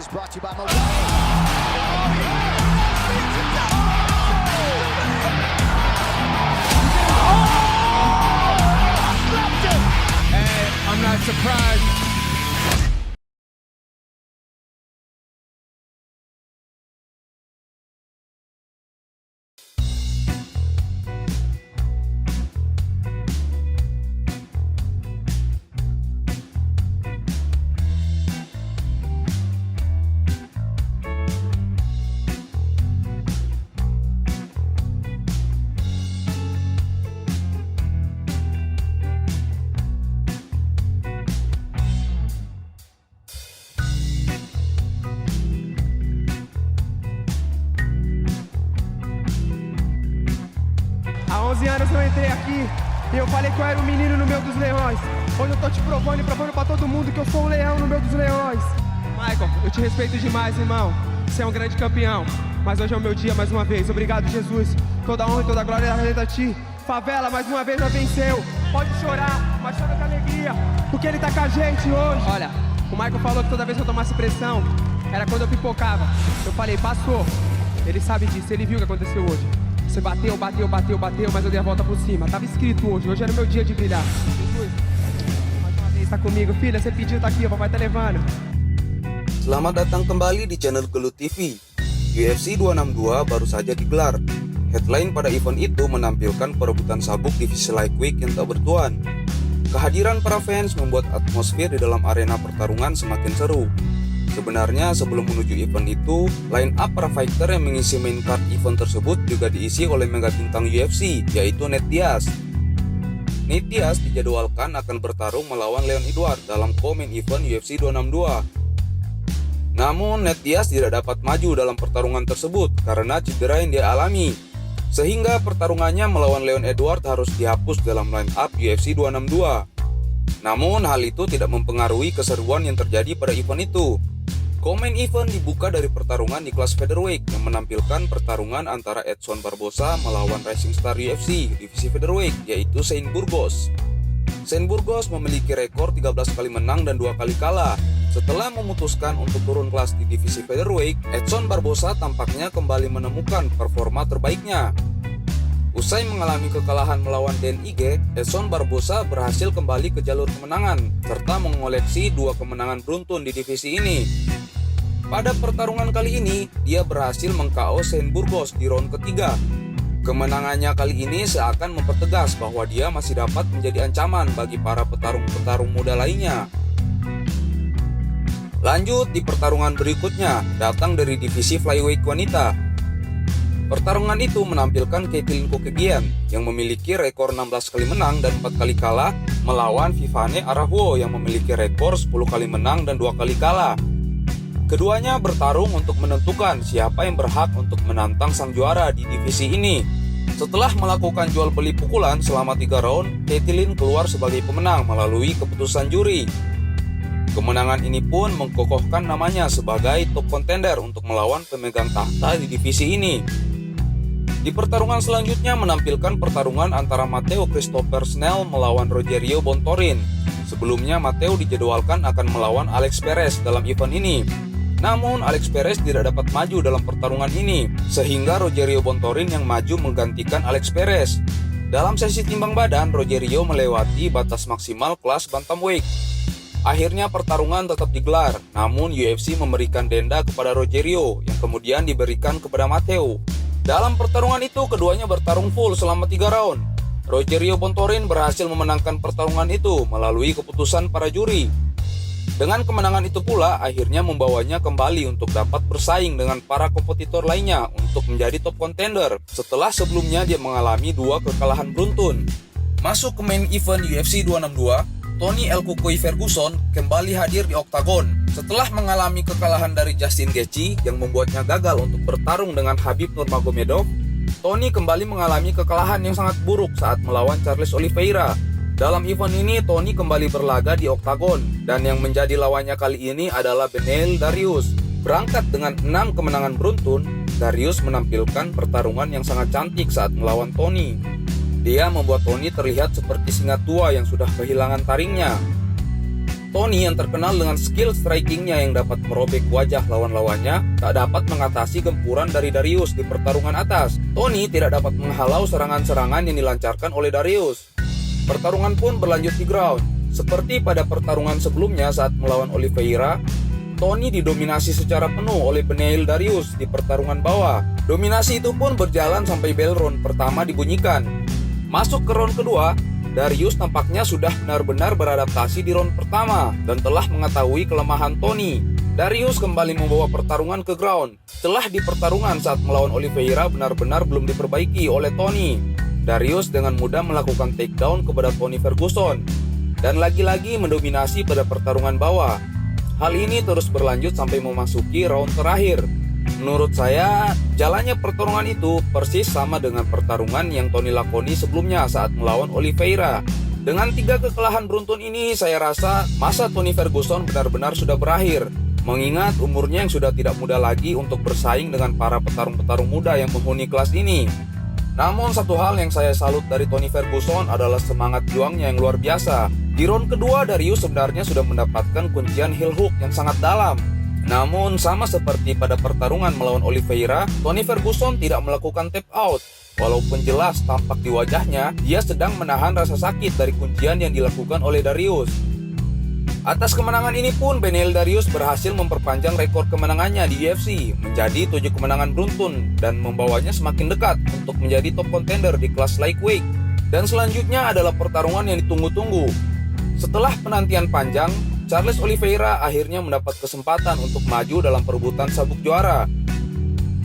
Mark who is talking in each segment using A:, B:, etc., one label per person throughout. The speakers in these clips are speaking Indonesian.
A: Brought to you by Mo.
B: Hey, I'm not surprised.
C: Há 11 anos eu entrei aqui e eu falei que eu era um menino no meio dos leões. Hoje eu tô te provando e provando pra todo mundo que eu sou um leão no meio dos leões. Michael, eu te respeito demais, irmão. Você é um grande campeão. Mas hoje é o meu dia mais uma vez. Obrigado, Jesus. Toda honra e toda glória é a ti. Favela, mais uma vez já venceu. Pode chorar, mas chora com alegria, porque ele tá com a gente hoje. Olha, o Michael falou que toda vez que eu tomasse pressão, era quando eu pipocava. Eu falei, passou. Ele sabe disso, ele viu o que aconteceu hoje. Você bateu, mas eu dei a volta por cima. Tava escrito hoje era o meu dia de brilhar. Jesus, mais uma vez tá comigo. Filha, você pediu, tá aqui, o papai tá levando.
D: Selamat datang kembali di channel Gelut TV. UFC 262 baru saja digelar. Headline pada event itu menampilkan perebutan sabuk divisi lightweight yang tak bertuan. Kehadiran para fans membuat atmosfer di dalam arena pertarungan semakin seru. Sebenarnya sebelum menuju event itu, line up para fighter yang mengisi main card event tersebut juga diisi oleh mega bintang UFC, yaitu Nate Diaz. Nate Diaz dijadwalkan akan bertarung melawan Leon Edwards dalam co-main event UFC 262. Namun Nate Diaz tidak dapat maju dalam pertarungan tersebut karena cedera yang dia alami, sehingga pertarungannya melawan Leon Edwards harus dihapus dalam line up UFC 262. Namun hal itu tidak mempengaruhi keseruan yang terjadi pada event itu. Co-main event dibuka dari pertarungan di kelas featherweight yang menampilkan pertarungan antara Edson Barbosa melawan Rising Star UFC divisi featherweight, yaitu Shane Burgos. Shane Burgos memiliki rekor 13 kali menang dan 2 kali kalah. Setelah memutuskan untuk turun kelas di divisi featherweight, Edson Barbosa tampaknya kembali menemukan performa terbaiknya. Usai mengalami kekalahan melawan Dan Ige, Edson Barbosa berhasil kembali ke jalur kemenangan serta mengoleksi 2 kemenangan beruntun di divisi ini. Pada pertarungan kali ini, dia berhasil meng-KO Shane Burgos di round ketiga. Kemenangannya kali ini seakan mempertegas bahwa dia masih dapat menjadi ancaman bagi para petarung-petarung muda lainnya. Lanjut di pertarungan berikutnya, datang dari divisi flyweight wanita. Pertarungan itu menampilkan Kathleen Chookagian yang memiliki rekor 16 kali menang dan 4 kali kalah melawan Vivane Araújo yang memiliki rekor 10 kali menang dan 2 kali kalah. Keduanya bertarung untuk menentukan siapa yang berhak untuk menantang sang juara di divisi ini. Setelah melakukan jual beli pukulan selama 3 round, Kathleen keluar sebagai pemenang melalui keputusan juri. Kemenangan ini pun mengkokohkan namanya sebagai top contender untuk melawan pemegang tahta di divisi ini. Di pertarungan selanjutnya menampilkan pertarungan antara Matteo Christopher Snell melawan Rogerio Bontorin. Sebelumnya Matteo dijadwalkan akan melawan Alex Perez dalam event ini. Namun Alex Perez tidak dapat maju dalam pertarungan ini, sehingga Rogerio Bontorin yang maju menggantikan Alex Perez. Dalam sesi timbang badan, Rogerio melewati batas maksimal kelas bantamweight. Akhirnya pertarungan tetap digelar, namun UFC memberikan denda kepada Rogerio yang kemudian diberikan kepada Matteo. Dalam pertarungan itu, keduanya bertarung full selama 3 round. Rogerio Bontorin berhasil memenangkan pertarungan itu melalui keputusan para juri. Dengan kemenangan itu pula, akhirnya membawanya kembali untuk dapat bersaing dengan para kompetitor lainnya untuk menjadi top contender, setelah sebelumnya dia mengalami 2 kekalahan beruntun. Masuk ke main event UFC 262, Tony El Cucuy Ferguson kembali hadir di oktagon. Setelah mengalami kekalahan dari Justin Gaethje yang membuatnya gagal untuk bertarung dengan Khabib Nurmagomedov, Tony kembali mengalami kekalahan yang sangat buruk saat melawan Charles Oliveira. Dalam event ini, Tony kembali berlaga di oktagon, dan yang menjadi lawannya kali ini adalah Beneil Dariush. Berangkat dengan 6 kemenangan beruntun, Dariush menampilkan pertarungan yang sangat cantik saat melawan Tony. Dia membuat Tony terlihat seperti singa tua yang sudah kehilangan taringnya. Tony yang terkenal dengan skill strikingnya yang dapat merobek wajah lawan-lawannya tak dapat mengatasi gempuran dari Darius di pertarungan atas. Tony tidak dapat menghalau serangan-serangan yang dilancarkan oleh Darius. Pertarungan pun berlanjut di ground. Seperti pada pertarungan sebelumnya saat melawan Oliveira, Tony didominasi secara penuh oleh Beneil Darius di pertarungan bawah. Dominasi itu pun berjalan sampai bell round pertama dibunyikan. Masuk ke round kedua, Darius tampaknya sudah benar-benar beradaptasi di round pertama dan telah mengetahui kelemahan Tony. Darius kembali membawa pertarungan ke ground. Setelah di pertarungan saat melawan Oliveira benar-benar belum diperbaiki oleh Tony, Darius dengan mudah melakukan takedown kepada Tony Ferguson dan lagi-lagi mendominasi pada pertarungan bawah. Hal ini terus berlanjut sampai memasuki round terakhir. Menurut saya, jalannya pertarungan itu persis sama dengan pertarungan yang Tony lakoni sebelumnya saat melawan Oliveira. Dengan 3 kekalahan beruntun ini, saya rasa masa Tony Ferguson benar-benar sudah berakhir. Mengingat umurnya yang sudah tidak muda lagi untuk bersaing dengan para petarung-petarung muda yang menghuni kelas ini. Namun satu hal yang saya salut dari Tony Ferguson adalah semangat juangnya yang luar biasa. Di round kedua, Darius sebenarnya sudah mendapatkan kuncian heel hook yang sangat dalam. Namun sama seperti pada pertarungan melawan Oliveira, Tony Ferguson tidak melakukan tap out. Walaupun jelas tampak di wajahnya, dia sedang menahan rasa sakit dari kuncian yang dilakukan oleh Darius. Atas kemenangan ini pun Beneil Darius berhasil memperpanjang rekor kemenangannya di UFC menjadi 7 kemenangan beruntun dan membawanya semakin dekat untuk menjadi top contender di kelas lightweight. Dan selanjutnya adalah pertarungan yang ditunggu-tunggu. Setelah penantian panjang, Charles Oliveira akhirnya mendapat kesempatan untuk maju dalam perebutan sabuk juara.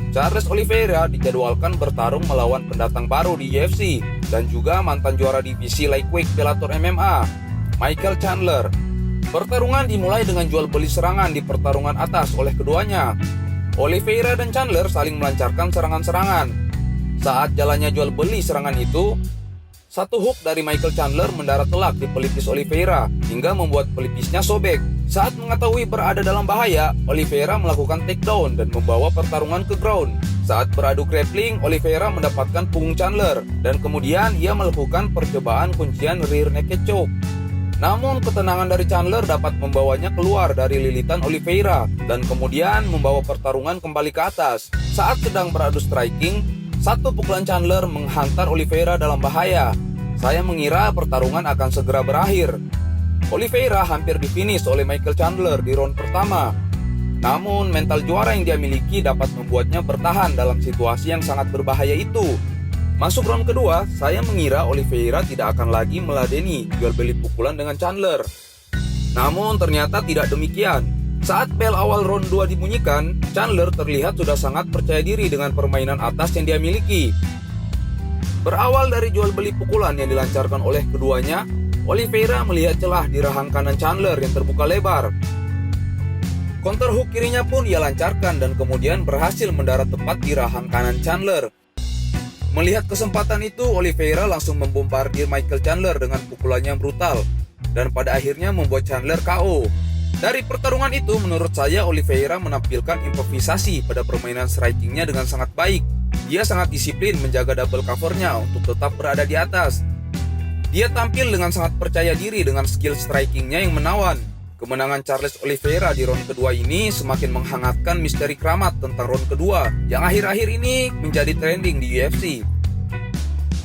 D: Charles Oliveira dijadwalkan bertarung melawan pendatang baru di UFC dan juga mantan juara divisi lightweight Bellator MMA, Michael Chandler. Pertarungan dimulai dengan jual beli serangan di pertarungan atas oleh keduanya. Oliveira dan Chandler saling melancarkan serangan-serangan. Saat jalannya jual beli serangan itu, satu hook dari Michael Chandler mendarat telak di pelipis Oliveira hingga membuat pelipisnya sobek. Saat mengetahui berada dalam bahaya, Oliveira melakukan takedown dan membawa pertarungan ke ground. Saat beradu grappling, Oliveira mendapatkan punggung Chandler dan kemudian ia melakukan percobaan kuncian rear naked choke. Namun ketenangan dari Chandler dapat membawanya keluar dari lilitan Oliveira dan kemudian membawa pertarungan kembali ke atas. Saat sedang beradu striking, satu pukulan Chandler menghantar Oliveira dalam bahaya. Saya mengira pertarungan akan segera berakhir. Oliveira hampir difinish oleh Michael Chandler di round pertama. Namun mental juara yang dia miliki dapat membuatnya bertahan dalam situasi yang sangat berbahaya itu. Masuk round kedua, saya mengira Oliveira tidak akan lagi meladeni jual beli pukulan dengan Chandler. Namun ternyata tidak demikian. Saat bel awal round 2 dibunyikan, Chandler terlihat sudah sangat percaya diri dengan permainan atas yang dia miliki. Berawal dari jual beli pukulan yang dilancarkan oleh keduanya, Oliveira melihat celah di rahang kanan Chandler yang terbuka lebar. Counter hook kirinya pun ia lancarkan dan kemudian berhasil mendarat tepat di rahang kanan Chandler. Melihat kesempatan itu, Oliveira langsung membombardir Michael Chandler dengan pukulannya yang brutal dan pada akhirnya membuat Chandler KO. Dari pertarungan itu, menurut saya Oliveira menampilkan improvisasi pada permainan strikingnya dengan sangat baik. Dia sangat disiplin menjaga double covernya untuk tetap berada di atas. Dia tampil dengan sangat percaya diri dengan skill strikingnya yang menawan. Kemenangan Charles Oliveira di round kedua ini semakin menghangatkan misteri keramat tentang round kedua yang akhir-akhir ini menjadi trending di UFC.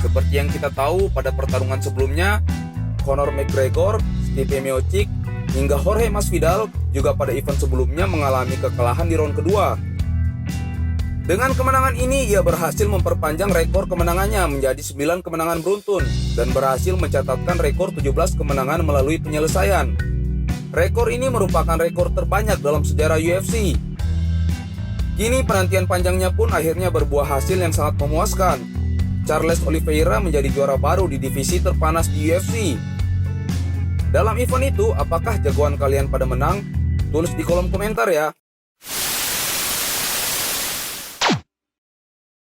D: Seperti yang kita tahu pada pertarungan sebelumnya, Conor McGregor, Stipe Miocic, hingga Jorge Masvidal juga pada event sebelumnya mengalami kekalahan di round kedua. Dengan kemenangan ini, ia berhasil memperpanjang rekor kemenangannya menjadi 9 kemenangan beruntun dan berhasil mencatatkan rekor 17 kemenangan melalui penyelesaian. Rekor ini merupakan rekor terbanyak dalam sejarah UFC. Kini penantian panjangnya pun akhirnya berbuah hasil yang sangat memuaskan. Charles Oliveira menjadi juara baru di divisi terpanas di UFC. Dalam event itu, apakah jagoan kalian pada menang? Tulis di kolom komentar ya.